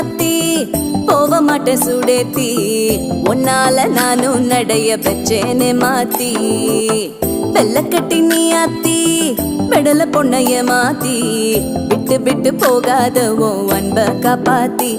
மாத்தி போக மாட்டேன் சுடேத்தி உன்னால நானும் நடைய பெற்றேனே மாத்தி வெள்ள கட்டி நீ ஆத்தி பெடல பொண்ணைய மாத்தி விட்டு விட்டு போகாத உன் அன்ப காப்பாத்தி